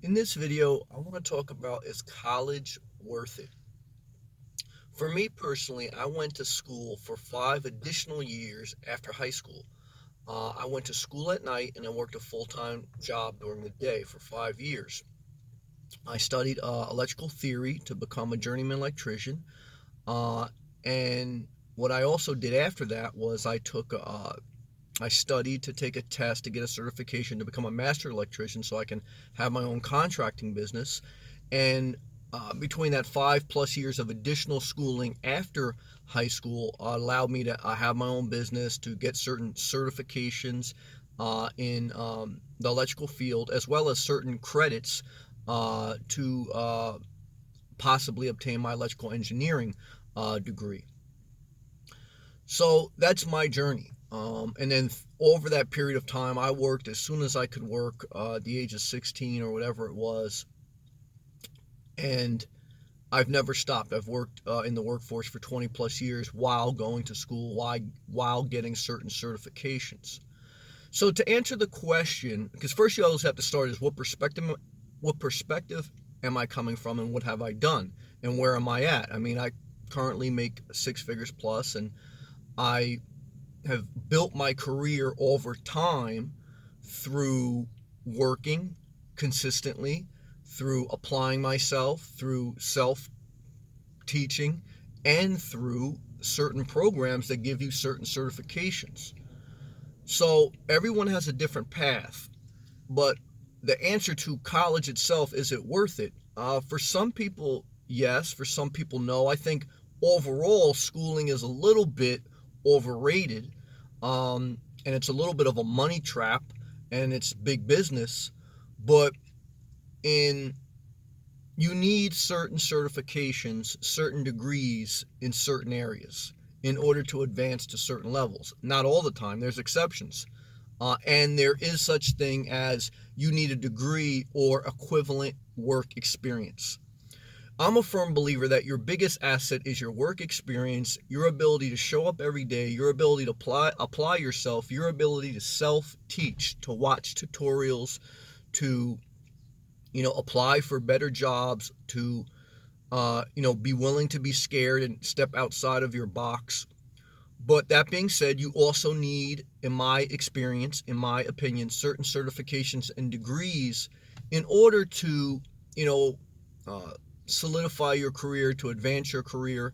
In this video, I want to talk about, is college worth it? For me personally, I went to school for 5 additional years after high school. I went to school at night and I worked a full-time job during the day for 5 years. I studied electrical theory to become a journeyman electrician. Uh, and what I also did after that was I studied to take a test to get a certification to become a master electrician so I can have my own contracting business. And between that 5 plus years of additional schooling after high school allowed me to have my own business, to get certain certifications in the electrical field, as well as certain credits to possibly obtain my electrical engineering degree. So that's my journey. And then over that period of time, I worked as soon as I could work, at the age of 16 or whatever it was. And I've never stopped. I've worked in the workforce for 20 plus years while going to school, while getting certain certifications. So to answer the question, because first you always have to start is what perspective am I coming from, and what have I done, and where am I at? I mean, I currently make 6 figures plus, and I have built my career over time through working consistently, through applying myself, through self teaching, and through certain programs that give you certain certifications. So everyone has a different path, but the answer to college itself, is it worth it? For some people, yes. For some people, no. I think overall schooling is a little bit overrated, and it's a little bit of a money trap, and it's big business. But in you need certain certifications, certain degrees in certain areas in order to advance to certain levels. Not all the time. There's exceptions. And there is such thing as you need a degree or equivalent work experience. I'm a firm believer that your biggest asset is your work experience, your ability to show up every day, your ability to apply yourself, your ability to self-teach, to watch tutorials, to apply for better jobs, to be willing to be scared and step outside of your box. But that being said, you also need, in my experience, in my opinion, certain certifications and degrees in order to, you know, uh, solidify your career, to advance your career.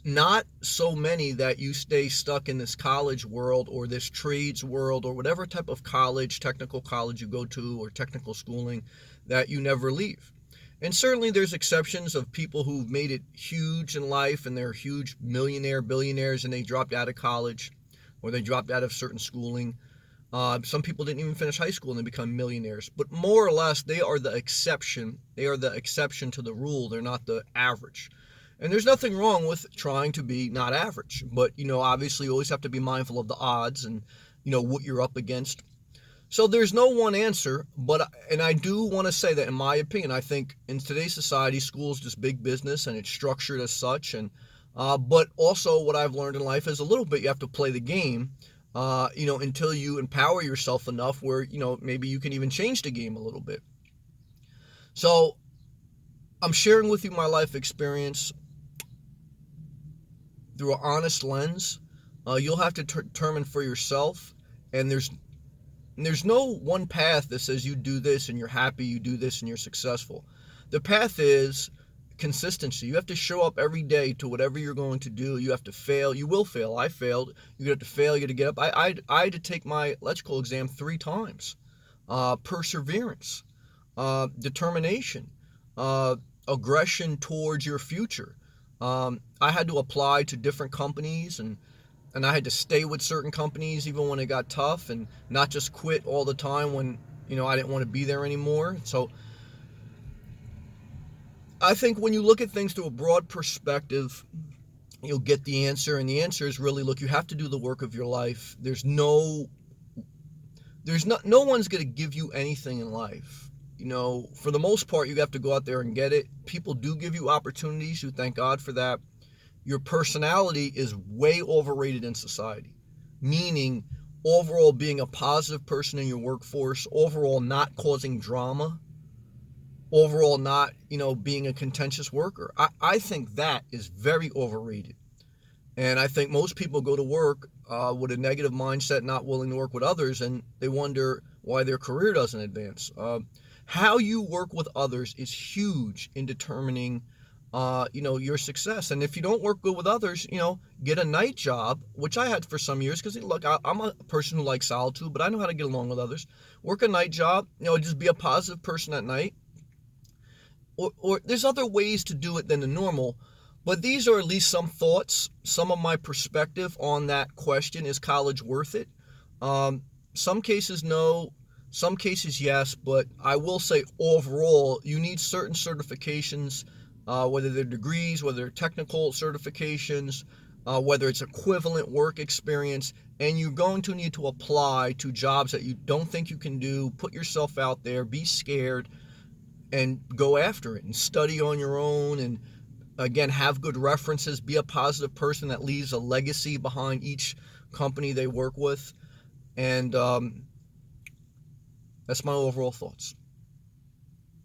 Not so many that you stay stuck in this college world or this trades world or whatever type of college, technical college you go to, or technical schooling, that you never leave. And certainly there's exceptions of people who've made it huge in life and they're huge billionaires, and they dropped out of college or they dropped out of certain schooling. Some people didn't even finish high school and they become millionaires. But more or less, they are the exception. They are the exception to the rule. They're not the average. And there's nothing wrong with trying to be not average. But, obviously you always have to be mindful of the odds and, what you're up against. So there's no one answer, and I do want to say that, in my opinion, I think in today's society, school is just big business and it's structured as such. And but also, what I've learned in life is a little bit you have to play the game, until you empower yourself enough where maybe you can even change the game a little bit. So I'm sharing with you my life experience through an honest lens. You'll have to determine for yourself, and there's no one path that says you do this and you're happy, you do this and you're successful. The path is consistency. You have to show up every day to whatever you're going to do. You have to fail. You will fail. I failed. You have to fail. You got to get up. I had to take my electrical exam 3 times. Perseverance, determination, aggression towards your future. I had to apply to different companies, and I had to stay with certain companies even when it got tough, and not just quit all the time when I didn't want to be there anymore. So I think when you look at things through a broad perspective, you'll get the answer. And the answer is really, look, you have to do the work of your life. No one's going to give you anything in life. For the most part, you have to go out there and get it. People do give you opportunities. You thank God for that. Your personality is way overrated in society, meaning overall being a positive person in your workforce, overall not causing drama, overall not, being a contentious worker. I think that is very overrated. And I think most people go to work with a negative mindset, not willing to work with others, and they wonder why their career doesn't advance. How you work with others is huge in determining, your success. And if you don't work good with others, get a night job, which I had for some years. Because look, I'm a person who likes solitude, but I know how to get along with others. Work a night job, just be a positive person at night. Or there's other ways to do it than the normal, but these are at least some thoughts, some of my perspective on that question: is college worth it? Um, some cases no, some cases yes, but I will say overall, you need certain certifications, whether they're degrees, whether they're technical certifications, whether it's equivalent work experience, and you're going to need to apply to jobs that you don't think you can do. Put yourself out there, be scared, and go after it and study on your own, and again, have good references, be a positive person that leaves a legacy behind each company they work with. And that's my overall thoughts.